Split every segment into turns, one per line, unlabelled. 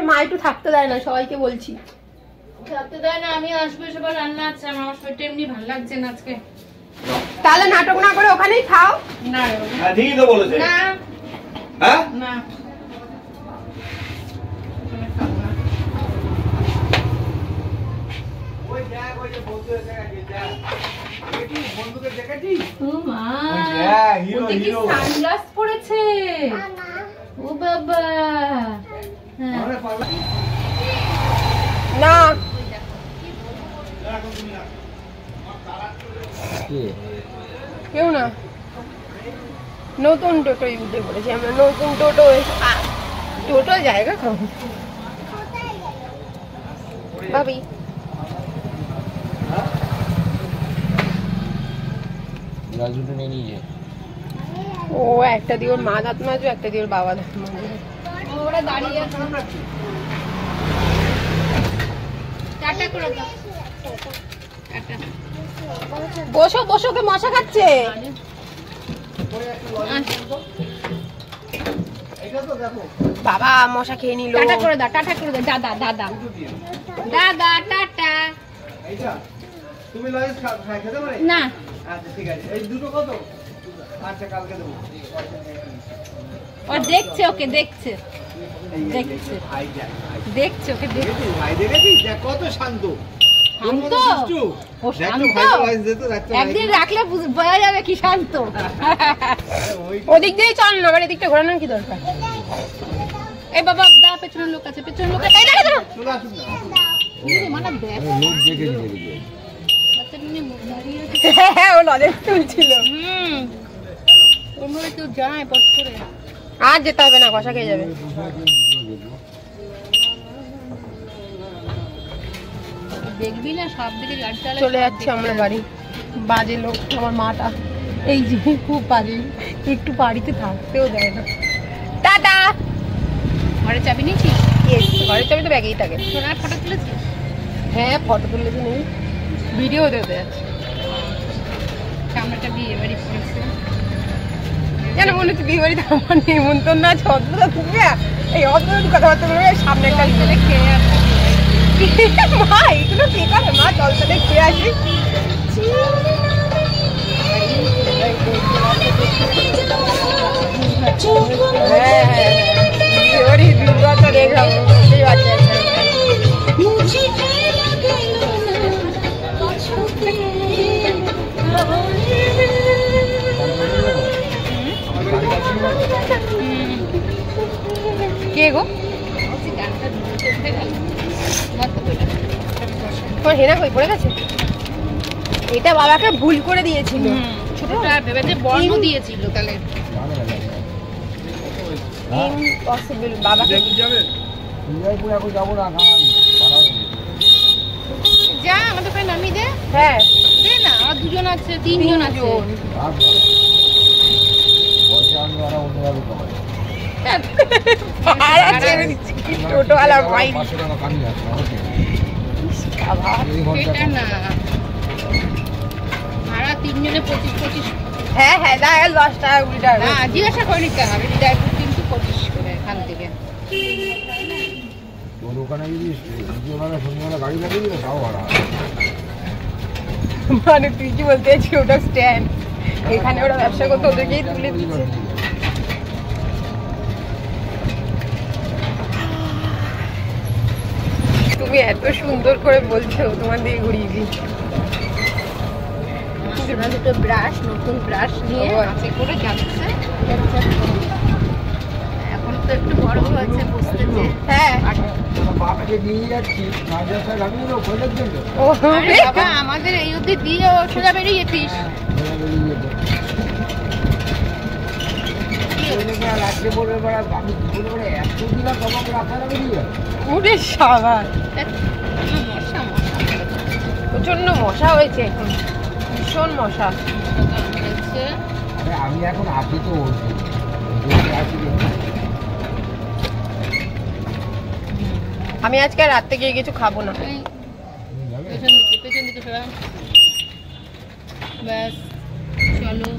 মা একটু থাকতে দেয় না, সবাইকে বলছি
থাকতে দেয় না। আমি আসবো, সবার রান্না আছে, আমার শরীরটা এমনি ভালো লাগছে না আজকে।
তাহলে নাটক না করে ওখানেই খাও।
না
ঠিকই তো বলেছে।
না
হ্যাঁ
না সানগ্লাস পরেছে। ও বাবা
না কেউ না, নতুন টোটো উঠে পড়েছি আমরা। নতুন টোটো টোটো জায়গা খাবো ভাবি। ও একটা দিয়ে ওর মা দাঁত মাজবে, একটা দিয়ে ওর বাবা দাঁত মাজবে।
ওরা দাঁড়িয়ে আছে। টাটা করে দাও। টাটা।
বসো বসো, কে মশা খাচ্ছে। বাবা মশা খেয়ে নিল।
টাটা করে দাও, টাটা করে দাও। দাদা দাদা দাদা টাটা।
তুমি লয়েস খেতে পারে
না।
আচ্ছা ঠিক আছে, এই দুটো কত? আচ্ছা কালকে দেবো।
ও দেখছে, ওকে দেখছে, দেখছে দেখছে, ওকে দেখছে।
ভাই দেখেছিস দেখ কত শান্ত।
শান্ত? ও শান্ত? একদিন রাখলে বোঝা যাবে কি শান্ত।
ওদিক দিয়ে চল না, আবার এদিকটা ঘোরানোর কি দরকার।
এই বাবা দা, পেছনের লোক আছে, পেছনের লোক আছে। এই দেখো দেখো।
চলে আসুন না।
মানে দেখ লোক দেখে দিবে। বাচ্চাটা নিয়ে মুখ দাঁড়িয়ে আছে।
হ্যাঁ ও নজর তুলছিল।
ওর মধ্যে কেউ যায় পট করে।
আর যেতে হবে না, কষা খেয়ে যাবে।
দেখবি না সব দিকে গাড়ি চালায়।
চলে যাচ্ছি আমরা বাড়ি। বাজে লোক আমার মাটা, এই যে খুব বাজে, একটু বাড়িতে থাকতেও দেয় না। টাটা।
ঘরে চাবি নিয়েছিস?
ঘরের চাবি তো ব্যাগেই থাকে।
সোনার ফটো তুলেছিস?
হ্যাঁ ফটো তুলেছি, নেই ভিডিও দিতে যাচ্ছে।
সামনেটা বিয়ে বাড়ি পড়েছে।
জানো মনে হচ্ছে বিয়ে বাড়িতে আমার নিমন্ত্রণ আছে। অদ্ভুত তুমি এই অদ্ভুত কথাবার্তা বলবে। সামনে একটা
ছেলে খেয়ে আসবে।
মা এগুলো কি করে? মা চল তাহলে খেয়ে আসি। হ্যাঁ হ্যাঁ বিয়ে বাড়ি দুর্গাটা দেখাবো। সেই বাচ্চা কে গো? তোমার হেনা কই পড়ে গেছে? এটা বাবাকে ভুল করে দিয়েছিল।
ছোটটা ভেবেছে বর্ণ দিয়েছিল তাহলে।
ইম্পসিবল। বাবাকে
যা আমাদের ওখানে নামিয়ে দে।
হ্যাঁ
দে না, আর দুজন আছে, তিনজন আছে।
টোটোওয়ালা ভাই
এটা না ভাড়া তিনজনে 25-25।
হ্যাঁ হ্যাঁ 10 টাকা 20 টাকা।
না জিজ্ঞাসা করে নিতে হবে। কিন্তু 25 করে এখান থেকে।
মানে তুই কি বলতে চাইছিস? ওটা স্ট্যান্ড, এখানে ওরা ব্যবসা করতে ওদেরকেই তুলে দিচ্ছে। তুমি এত সুন্দর করে বলছো, তোমার দিকে ঘুরিয়ে দিই।
দুটো ব্রাশ, নতুন ব্রাশ নিয়ে হাতে করে যাচ্ছে। এখন তো একটু বড় হয়েছে, বুঝতেছে।
হ্যাঁ ও
বাবা আমাদের এই অবধি দিয়ে সোজা বেরিয়ে যেতিস।
উঠে সাবান।
মশা
প্রচন্ড মশা হয়েছে এখন, ভীষণ মশা।
আমি এখন আসি তো
আমি আজকে রাত থেকে কিছু খাবো না।
পেছন দিকে সরা। ব্যাস চলো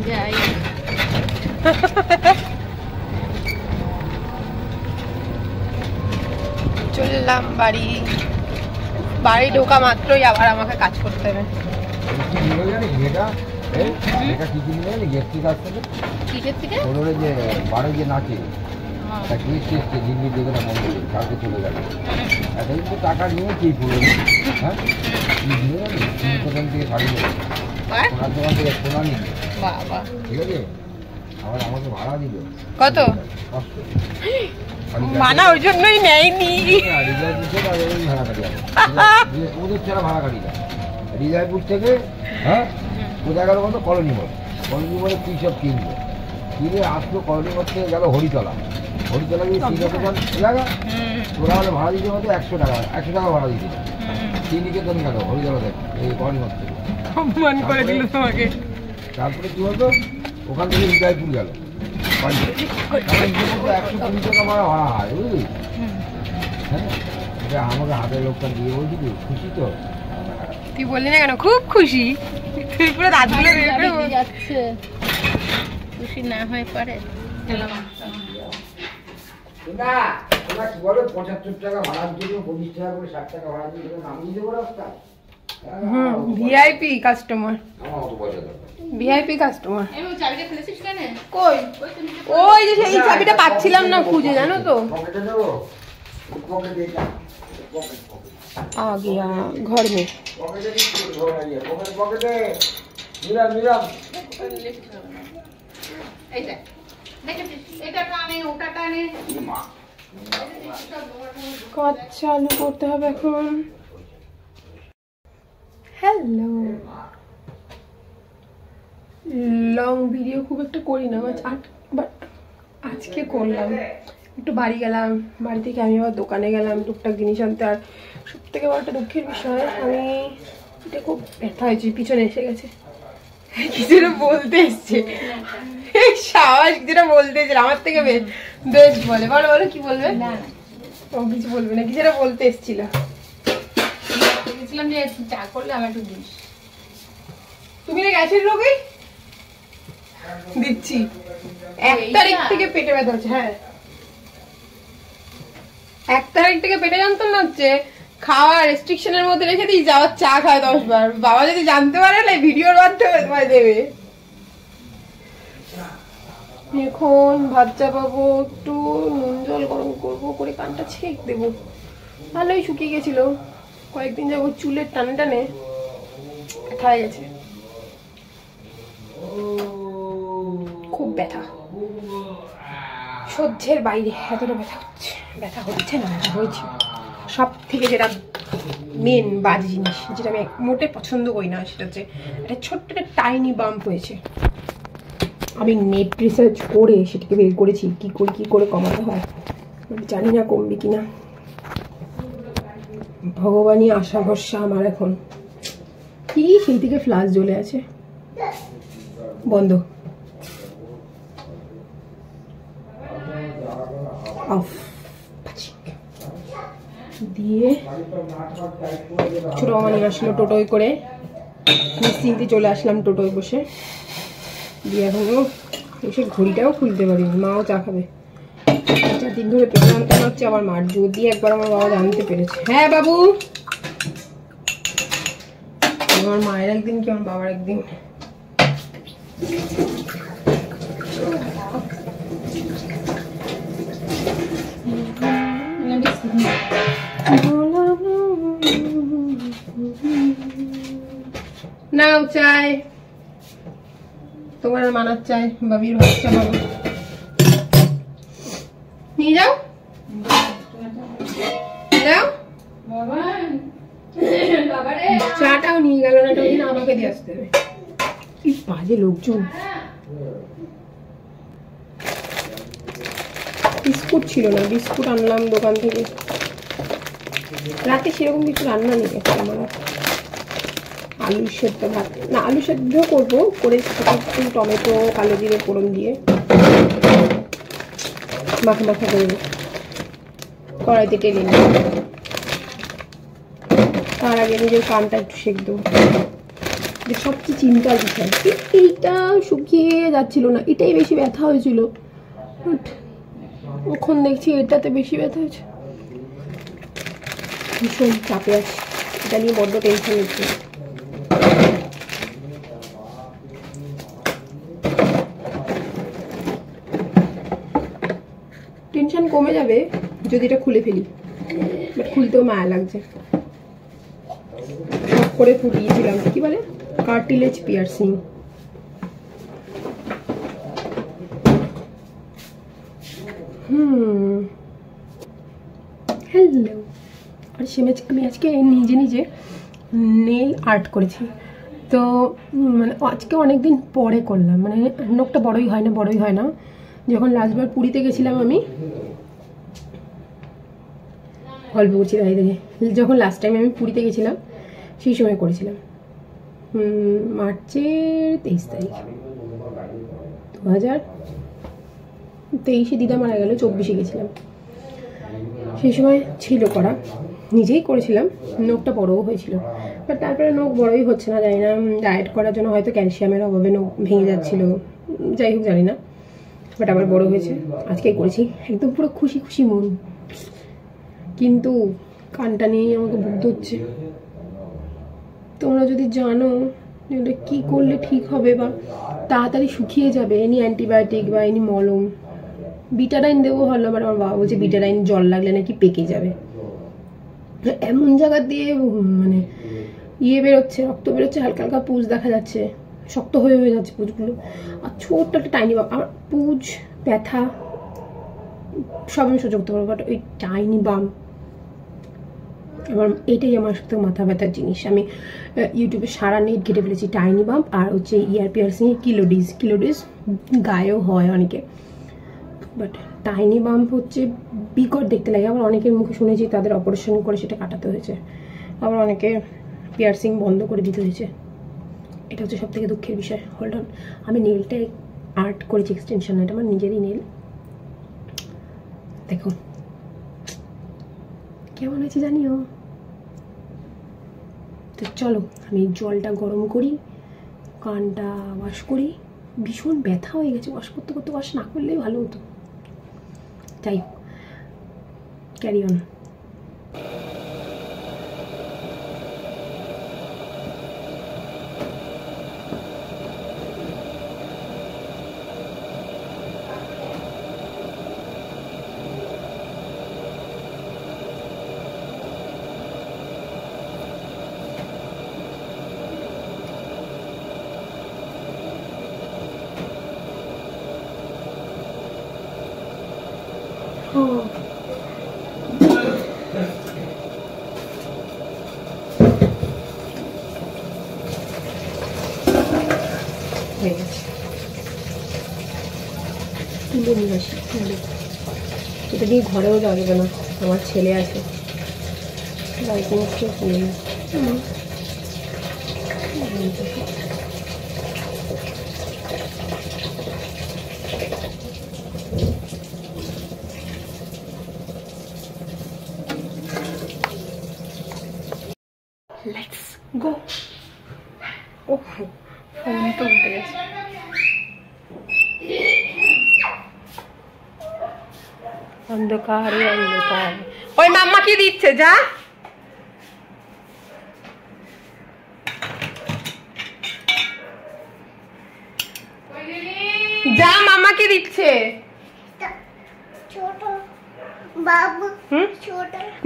যাই
চললাম বাড়ি। বাড়ি ঢোকা মাত্রই আবার আমাকে কাজ করতে হবে।
কিসের থেকে
যে বারো যে নাচে দিল্লি দেখে না মনে করি কালকে চলে গেল এতদিন তো টাকা নিয়ে কি করবে হ্যাঁ দোকান থেকে শাড়ি নেবে সোনার দোকান থেকে সোনা নিল ঠিক আছে আবার আমাকে ভাড়া দিল
কত মানা ওই জন্যই নেয়নি।
ওদের ছাড়া ভাড়া গাড়ি যায় হৃদয়পুর থেকে হ্যাঁ কোথায় গেল কত কলোনি মোড় কী সব কিনলো কিনে আসলো কলোনি মোড় থেকে গেল হরিতলা গিয়ে এলাকা তোরা হলে ভাড়া দিতে হতো 100 টাকা ভাড়া দিয়েছিল শ্রীনিকেতন গেল হরিতলা থেকে এই কলোনি মোড় থেকে
করে দিল তোমাকে।
তারপরে কি বলতো ওখান থেকে হৃদয়পুর গেল 120 টাকা ভাড়া হয় বুঝলি হ্যাঁ এটা আমাকে হাতের লোকটা দিয়ে বলছি খুশি তো
তুই বললি না কেন খুব খুশি তুই পুরো দাঁতগুলো বের করে
যাচ্ছে খুশি না হয়ে পারে
না ওরা কি বলে 75 টাকা ভাড়ার জন্য 25 টাকা করে 60 টাকা ভাড়া দিয়ে নামিয়ে দেবো রাস্তা
ভিআইপি কাস্টমার
আমার অত পয়সা দরকার
ভিআইপি কাস্টমার।
আমি চাবিটা ফেলেছিস কেন
কই ওই যে সেই চাবিটা পাচ্ছিলাম না খুঁজে জানো তো
পকেটে দেবো পকেটে
आ गया घर में।
পকেটে দিচ্ছি পকেটে মিরাম
এই দেখ এটা টানে ওটা টানে
কাজ চালু করতে হবে এখন। হ্যালো লং ভিডিও খুব একটা করি না বাট আজকে করলাম। একটু বাড়ি গেলাম, বাড়ি থেকে আমি আবার দোকানে গেলাম টুকটাক জিনিস আনতে। আর সব থেকে বড় একটা দুঃখের বিষয় আমি এটা খুব ব্যথা হয়েছে, পিছনে এসে গেছে কিছু বলতে এসছে সাহস যেটা বলতে এসেছিল আমার থেকে বেশ বলে বলো বলো কি বলবে না ও কিছু বলবে না কিছু বলতে এসেছিল
বলেছিলাম যে চা করলে আমার একটু দিস
তুমি না গ্যাসের রোগী দিচ্ছি 1 তারিখ থেকে পেটে ব্যথা হচ্ছে। হ্যাঁ 1 তারিখ থেকে পেটে যন্ত্রণা হচ্ছে, খাওয়া রেস্ট্রিকশনের মধ্যে রেখে দিই, যাওয়ার চা খায় 10 বার। বাবা যদি জানতে পারে না ভিডিওর মাধ্যমে তোমায় দেবে। এখন ভাত চাপাবো, একটু নুন জল গরম করবো, করে কানটা ছেঁক দেবো। ভালোই শুকিয়ে গেছিল, কয়েকদিন যাবো চুলের টানে টানে ব্যথা হয়ে গেছে, খুব ব্যথা, সহ্যের বাইরে এতটা ব্যথা হচ্ছে না হয়েছে। সব থেকে যেটা মেন বাজে জিনিস যেটা আমি মোটে পছন্দ করি না সেটা হচ্ছে একটা ছোট্ট একটা টাইনি বাম্প হয়েছে। আমি নেট রিসার্চ করে সেটাকে বের করেছি কি করে কমাতে হয়। জানি না কমবে কিনা, ভগবানই আশা ভরসা আমার এখন। কি সেই থেকে ফ্লাশ জ্বলে আছে, বন্ধ অফ দিয়ে ছোট মামা নিয়ে আসলো টোটোয় করে, নিশ্চিন্তে চলে আসলাম টোটোয় বসে। দিয়ে এখনো এসে ঘড়িটাও খুলতে পারিনি, মাও চা খাবে। 4 দিন ধরে পেটে যন্ত্রণা হচ্ছে আবার মার, যদি একবার আমার বাবা জানতে পেরেছে। হ্যাঁ বাবু, আমার মায়ের একদিন কি আমার বাবার একদিন। নাও চাই, তোমার মানার চাই, বাবির বাচ্চা বাবু নিয়ে যাও যাও। চাটাও নিয়ে গেল না, এটা আমাকে দিয়ে আসতে হবে। কি বাজে লোকজন। বিস্কুট ছিল না, বিস্কুট আনলাম দোকান থেকে। রাতে সেরকম কিছু রান্না নেই আমার। আলু সেদ্ধ ভাত না, আলু সেদ্ধ করবো, করে একটু টমেটো কালো জিরে ফোড়ন দিয়ে মাখা করবো, কড়াইতে টেনে নিই। তার আগে নিজের কানটা একটু সেঁক দেবো, যে সবচেয়ে চিন্তার বিষয়। এইটা শুকিয়ে যাচ্ছিল না, এটাই বেশি ব্যথা হয়েছিল, এখন দেখছি এটাতে বেশি ব্যথা হয়েছে। ভীষণ চাপে আছে, এটা নিয়ে বড্ড টেনশন হচ্ছে। টেনশন কমে যাবে যদি এটা খুলে ফেলি, বাট খুলতেও মায়া লাগছে। সব করে ফুটিয়েছিলাম, কি বলে কার্টিলেজ পিয়ার্সিং। হ্যালো, আর আমি আজকে নিজে নিজে নেল আর্ট করেছি। তো মানে আজকে অনেকদিন পরে করলাম, মানে নখটা বড়ই হয় না। যখন লাস্টবার পুরীতে গেছিলাম আমি, গল্প করছি তাই থেকে, যখন লাস্ট টাইম আমি পুরীতে গেছিলাম সেই সময় করেছিলাম, মার্চের 23 তারিখ 2023। দিদা মারা গেল, 24-এ গেছিলাম। সেই সময় ছিল করা, নিজেই করেছিলাম। নখটা বড়ও হয়েছিল, বাট তারপরে নখ বড়ই হচ্ছে না, জানি না ডায়েট করার জন্য হয়তো ক্যালসিয়ামের অভাবে নখ ভেঙে যাচ্ছিল, যাই হোক জানি না, বাট আবার বড় হয়েছে। আজকেই করেছি, একদম পুরো খুশি খুশি মন। কিন্তু কানটা নিয়েই আমাকে ভুগতে হচ্ছে। তোমরা যদি জানো এটা কী করলে ঠিক হবে বা তাড়াতাড়ি শুকিয়ে যাবে, এনি অ্যান্টিবায়োটিক বা এনি মলম, বিটাডাইন দেবো ভালো, বাট আমার বাবা বলছে বিটাডাইন জল লাগলে নাকি পেকে যাবে। এমন জায়গা দিয়ে মানে বেরোচ্ছে, রক্ত বেরোচ্ছে, হালকা হালকা পুজ দেখা যাচ্ছে, শক্ত হয়ে যাচ্ছে পুজগুলো, আর ছোট্ট একটা টাইনি বাম। আমার পুজ ব্যথা সব আমি সহ্য করতে পারবো, বাট ওই টাইনি বাম আমার, এটাই আমার সাথে মাথা ব্যথার জিনিস। আমি ইউটিউবে সারা নেট ঘেটে ফেলেছি, টাইনি বাম্প আর হচ্ছে ইয়ার পিয়ার্সিং কিলোডিস গায়েও হয় অনেকে, বাট টাইনি বাম্প হচ্ছে বিকট দেখতে লাগে। আবার অনেকের মুখে শুনেছি তাদের অপারেশন করে সেটা কাটাতে হয়েছে, আবার অনেকে পিয়ার্সিং বন্ধ করে দিতে হয়েছে। এটা হচ্ছে সব থেকে দুঃখের বিষয়। হোল্ড অন, আমি নেলটাই আর্ট করেছি, এক্সটেনশন, এটা আমার নিজেরই নেল। দেখো কেমন হয়েছে জানিও। তো চলো আমি জলটা গরম করি, কানটা ওয়াশ করি। ভীষণ ব্যথা হয়ে গেছে, ওয়াশ করতে করতে, ওয়াশ না করলেই ভালো হতো। যাই হোক, ক্যারি অন। হয়ে গেছে, তুলে নিয়ে আসি। এটা নিয়ে ঘরেও যাওয়া যাবে না, আমার ছেলে আছে, বাড়িতে নিশ্চয়ই তুলে নিই। Let's go. Oh, ফোন তো উঠে গেছে। অন্ধকারে অন্ধকার। ওই মাম্মা কি দিচ্ছে? যা যা, মাম্মা কি দিচ্ছে?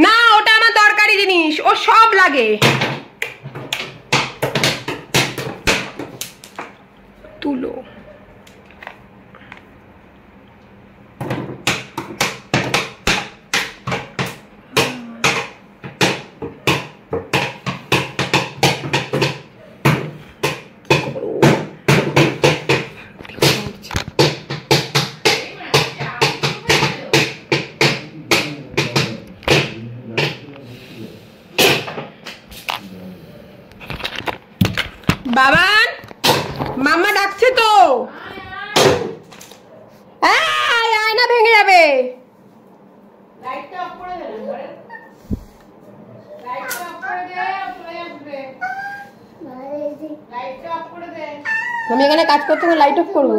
না, ওটা আমার দরকারি জিনিস, ও সব লাগে। তুলো বাবান, মাম্মা ডাকছে তো, আয়না ভেঙে যাবে। আমি এখানে কাজ করতে গেলে লাইট অফ করবো।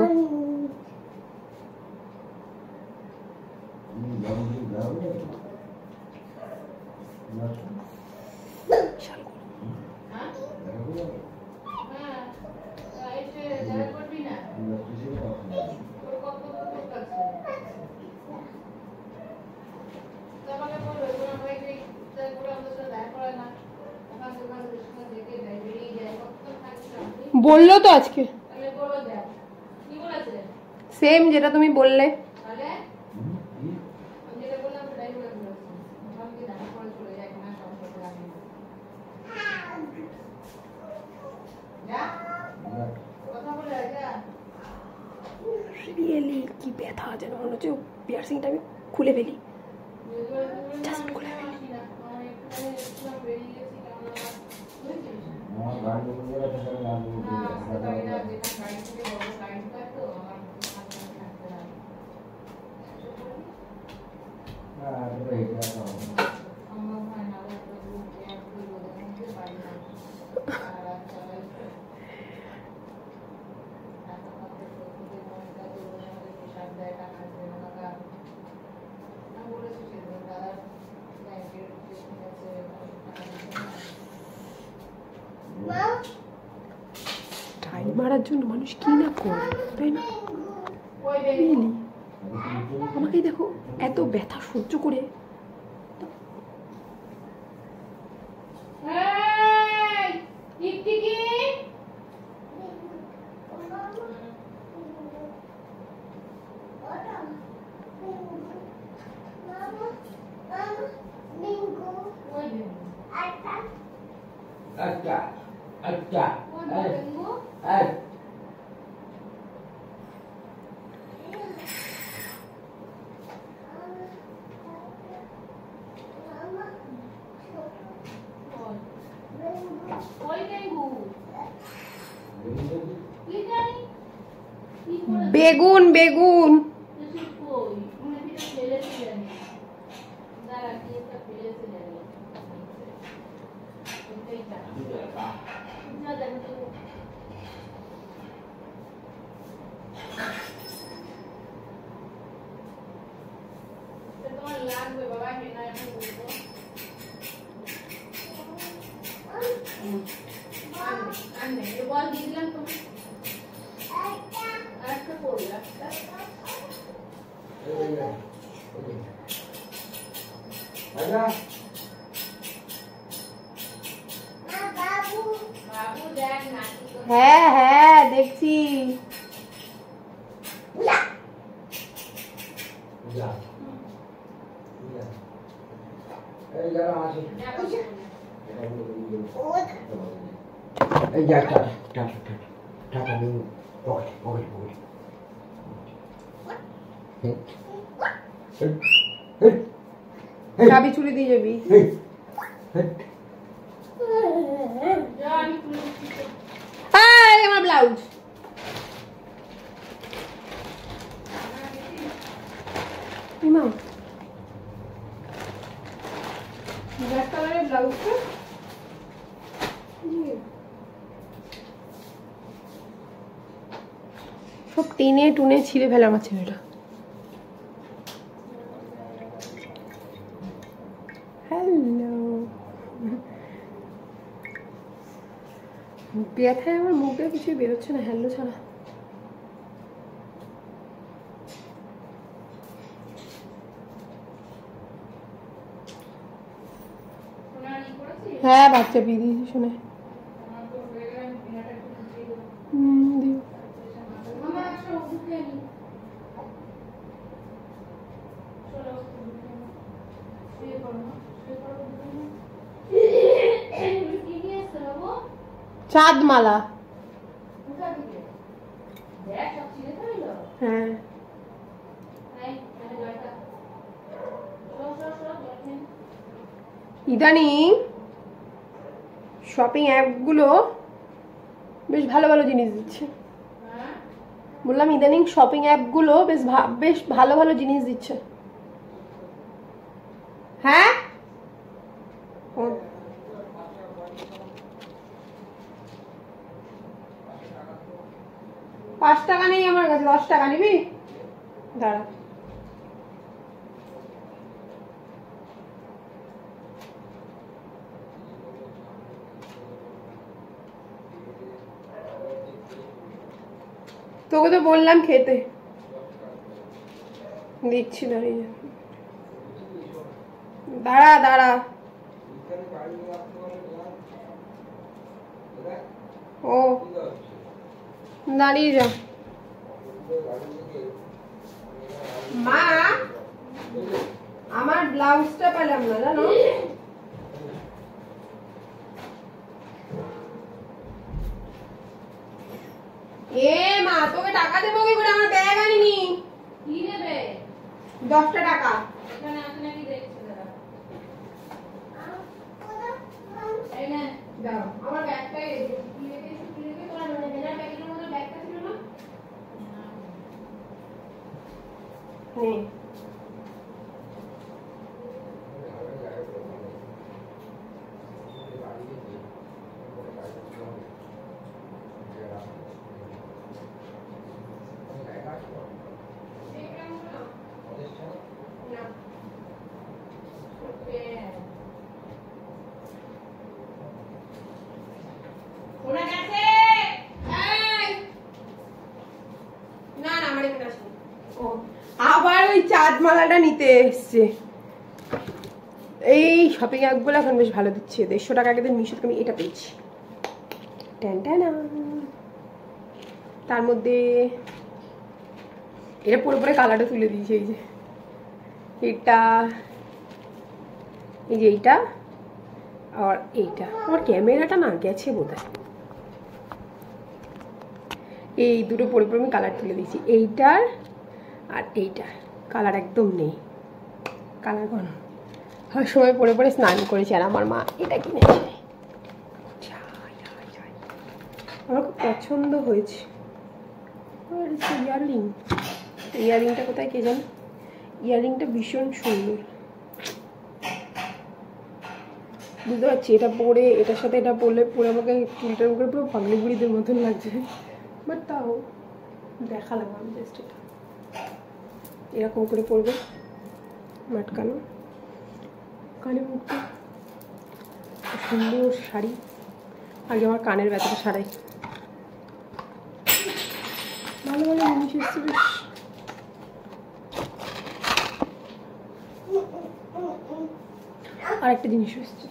বললো তো আজকে সেম যেটা তুমি বললে। রিয়েলি কি ব্যথা যেন মনে হচ্ছে পিয়ার্সিংটা আমি খুলে ফেলি, জাস্ট খুলে ফেলি। টাইম মারার জন্য মানুষ কি না করে, তাই না? আমাকে দেখো এত ব্যথা সহ্য করে।
अच्छा अच्छा
বেগুন বেগুন হ্যাঁ হ্যাঁ দেখছি। চাবি চুরি দিয়ে যাবি। আমার ব্লাউজ ব্ল্যাক কালারের ব্লাউজটা সব টেনে টুনে ছিঁড়ে ফেলে আমার ছেলেটা। হ্যালো, ব্যথায় আমার মুখে কিছু বেরোচ্ছে না হ্যালো ছাড়া। হ্যাঁ বাচ্চা বিয়ে দিয়েছি শুনে। দিও চাঁদমালা। হ্যাঁ ইদানিং শপিং অ্যাপগুলো বেশ ভালো ভালো জিনিস দিচ্ছে। বললাম ইদানিং শপিং অ্যাপগুলো বেশ ভালো ভালো জিনিস দিচ্ছে। হ্যাঁ 5 টাকা নেই আমার কাছে, 10 টাকা নিবি? দাঁড়া। তোকে তো বললাম খেতে, দিচ্ছি দাঁড়িয়ে। দাঁড়া দাঁড়া, ও দাঁড়িয়ে যা। মা, আমার ব্লাউজটা পেলাম না জানো। এ মা, তোকে টাকা দেবো কি করে? আমার ব্যাগ আনিনি।
কি নেবে?
10 টাকা।
এখানে আছে নাকি দেখছি দাঁড়া। এই নে
দাও, আমার ব্যাগটাই রেখে তোমার ব্যাগের মধ্যে ব্যাগটা ছিল না? হুম। আবার ওই চাঁদ মালাটা নিতে এসছে। এই শপিং অ্যাপগুলো এখন বেশ ভালো দিচ্ছে। 150 টাকা আগে মিশো থেকে আমি এটা পেয়েছি। তার মধ্যে এটা পরে পরে কালারটা তুলে দিয়েছে। এই যে এটা, এই যে এইটা আর এইটা। আমার ক্যামেরাটা না গেছে বোধহয়। এই দুটো পরে পরে আমি কালার তুলে দিয়েছি। এইটার আর এইটার কালার একদম নেই। কালার কোন হয় সময় পরে পরে স্নান করেছি। আর আমার মা এটা কিনেছে, আমার খুব পছন্দ হয়েছে। ইয়াররিং, ইয়াররিংটা কোথায় কে জানে? ইয়াররিংটা ভীষণ সুন্দর, বুঝতে পারছি। এটা পরে, এটার সাথে এটা পরলে পরে আমাকে চুলটার মুখে পুরো পাগলি বুড়িদের মতন লাগছে। বাট তাও দেখালাম আমি জাস্ট। এটা এরকম করে পরবে, মাটকানো, কানে মুখটা সুন্দর শাড়ি। আগে আমার কানের ব্যথাটা সারাই। ভালো ভালো জিনিস এসছে বেশ। আর একটা জিনিস এসছে,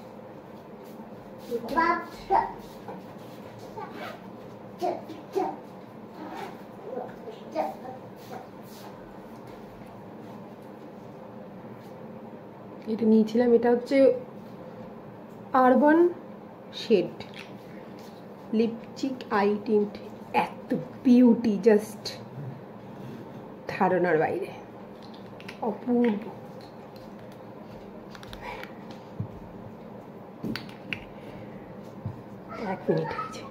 এটা নিয়েছিলাম। এটা হচ্ছে urban shade lipstick eye tint. এত বিউটি, জাস্ট ধারণার বাইরে, অপূর্ব। এক মিনিট হয়েছে।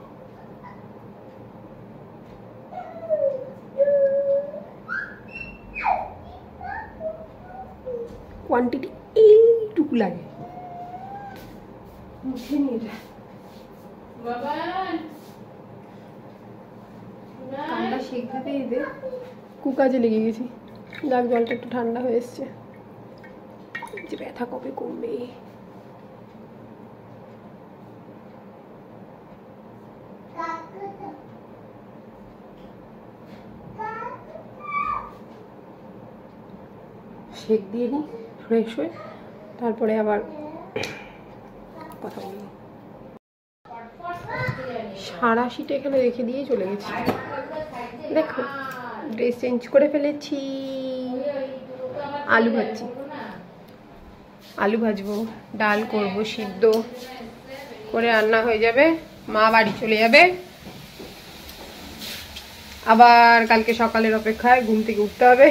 কোয়ান্টিটি এইটুকু লাগে, মুছে নিয়ে যায়। ঠান্ডা শেক দিতে দিতে কুকাজে লেগে গেছি। যাক, জলটা একটু ঠান্ডা হয়ে এসছে। যে ব্যথা কবে কমবে? শেক দিয়ে নিই ফ্রেশ হয়ে, তারপরে আবার কথা বলবো। সারাশিটা এখানে রেখে দিয়ে চলে গেছি। দেখো, ড্রেস চেঞ্জ করে ফেলেছি। আলু ভাজছি, আলু ভাজবো, ডাল করব, সিদ্ধ করে রান্না হয়ে যাবে। মা বাড়ি চলে যাবে, আবার কালকে সকালের অপেক্ষায় ঘুম থেকে উঠতে হবে,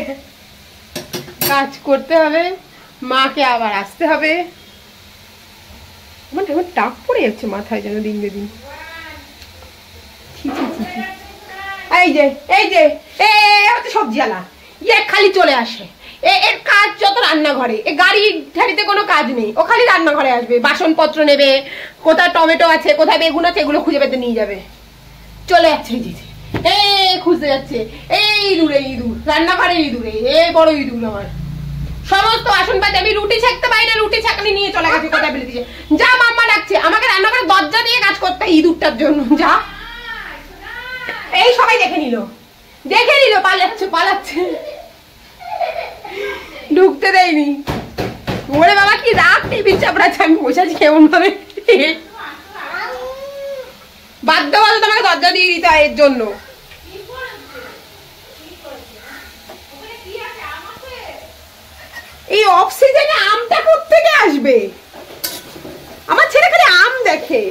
কাজ করতে হবে, মাকে আবার আসতে হবে। আমার এখন টাক পড়ে যাচ্ছে মাথায় যেন দিন দিন। এই যে এই যে হচ্ছে সবজি আলা, ইয়ে খালি চলে আসে। এর কাজ যত রান্নাঘরে, এ গাড়ি ঠাড়িতে কোনো কাজ নেই। ও খালি রান্নাঘরে আসবে, বাসনপত্র নেবে, কোথায় টমেটো আছে, কোথায় বেগুন আছে, এগুলো খুঁজে পেতে নিয়ে যাবে। চলে যাচ্ছে খুঁজতে যাচ্ছে। এই ইঁদুর, এই ইঁদুর রান্নাঘরের ইঁদুরে, এই বড় ইঁদুর আমার। সমস্ত বাসন পাতি আমি রুটি ছাকতে পারি না, রুটি ছাকনি নিয়ে চলে গেছে, কোথায় ফেলে দিয়েছে। যা মাম্মা ডাকছে, আমাকে রান্নাঘরের দরজা দিয়ে কাজ করতে হয় ইঁদুরটার জন্য। যা, এই সবাই দেখে নিল, পালাচ্ছে পালাচ্ছে, ঢুকতে দেয়নি। ওরে বাবা কি রাগ, টিভি চাপড়াচ্ছে, আমি বসেছি কেমন ভাবে। বাধ্য তোমাকে দরজা দিয়ে দিতে হয় এর জন্য। এই অক্সিজেনে আমটা কোত্থেকে আসবে? আমার ছেলে খালি আম দেখে।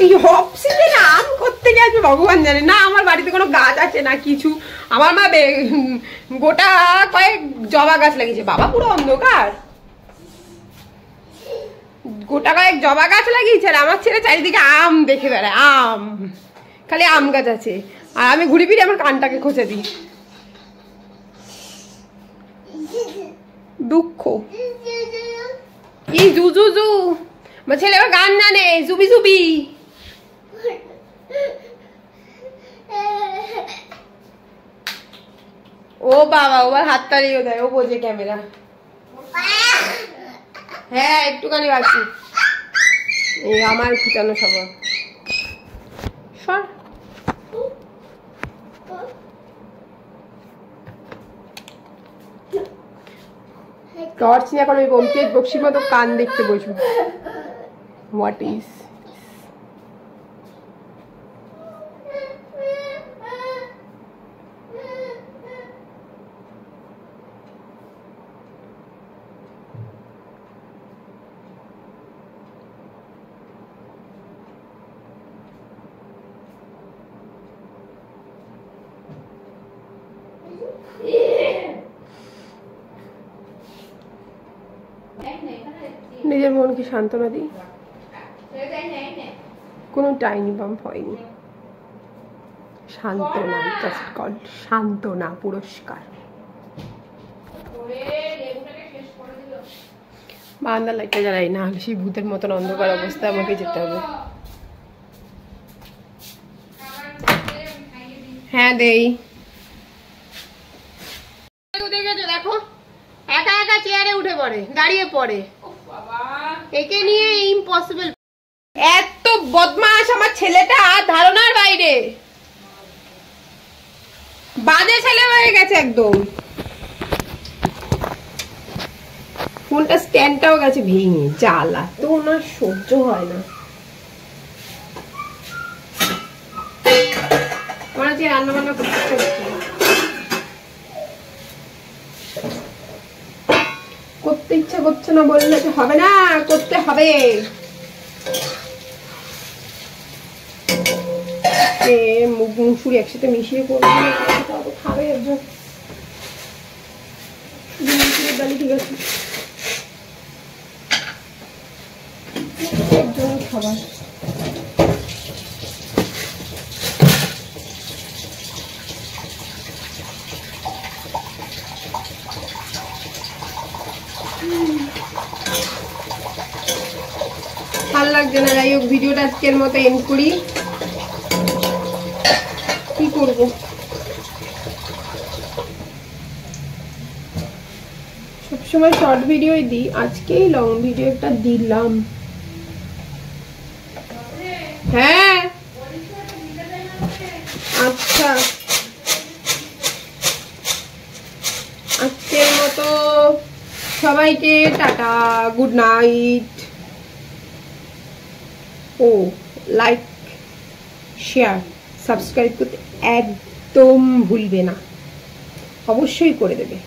এই অক্সিজেনে আম কোত্থেকে আসবে ভগবান জানে। না আমার বাড়িতে কোনো গাছ আছে না কিছু। আমার মা গোটা কয়েক জবা গাছ লাগিয়েছে। বাবা পুরো অন্ধকার, গোটা কয়েক জবা গাছ লাগিয়েছে। আর আমার ছেলে চারিদিকে আম দেখে বেড়ায়, আম, খালি আম গাছ আছে। আর আমি ঘুরে ফিরে আমার কানটাকে খোঁচে দিই। দুঃখ এই জুজু জু, আমার ছেলে আবার গান জানে, জুবি জুবি। ও বাবা, ও হাত তাড়িয়ে দেয়, ও বোঝে ক্যামেরা। হ্যাঁ একটুখানি বাকি, এই আমার খুঁচানো স্বভাব। সর, টর্চ নিয়ে এখন ওই ব্যোমকেশ বক্সির মতো কান দেখতে বসবো। হোয়াট ইজ নিজের মনকে সান্ত্বনা দিই। কোনো টাইনি বাম্প হয়নি, সান্ত্বনা, জাস্ট কল সান্ত্বনা পুরস্কার। বারান্দার লাইটটা জ্বালাই না, সেই ভূতের মতন অন্ধকার অবস্থায় আমাকে যেতে হবে। হ্যাঁ দেই, দেখো একা একা চেয়ারে উঠে পড়ে, দাঁড়িয়ে পড়ে। একে নিয়ে ইম্পসিবল। এত বদমাশ আমার ছেলেটা, ধারণার বাইরে, বাজে ছেলে হয়ে গেছে একদম। ফোনটা স্ট্যান্ডটাও গেছে ভেঙে, জ্বালা তো না সহ্য হয় না। আমার আজকে রান্না বান্না করতে ইচ্ছা করছে না, বললে যে হবে না, করতে হবে। মুগ মুসুরি একসাথে মিশিয়ে করবো, খাবে একজন। মুসুরির ডালি ঠিক আছে, একজন খাবার। ভালো লাগছে না, যাই হোক ভিডিওটা আজকের মতো এন্ড করি। কি করবো, সবসময় শর্ট ভিডিওই দিই, আজকেই লং ভিডিও একটা দিলাম। হ্যাঁ আচ্ছা, আজকের মতো সবাইকে টাটা, গুড নাইট। ও লাইক, শেয়ার, সাবস্ক্রাইব করতে একদম ভুলবে না, অবশ্যই করে দেবে।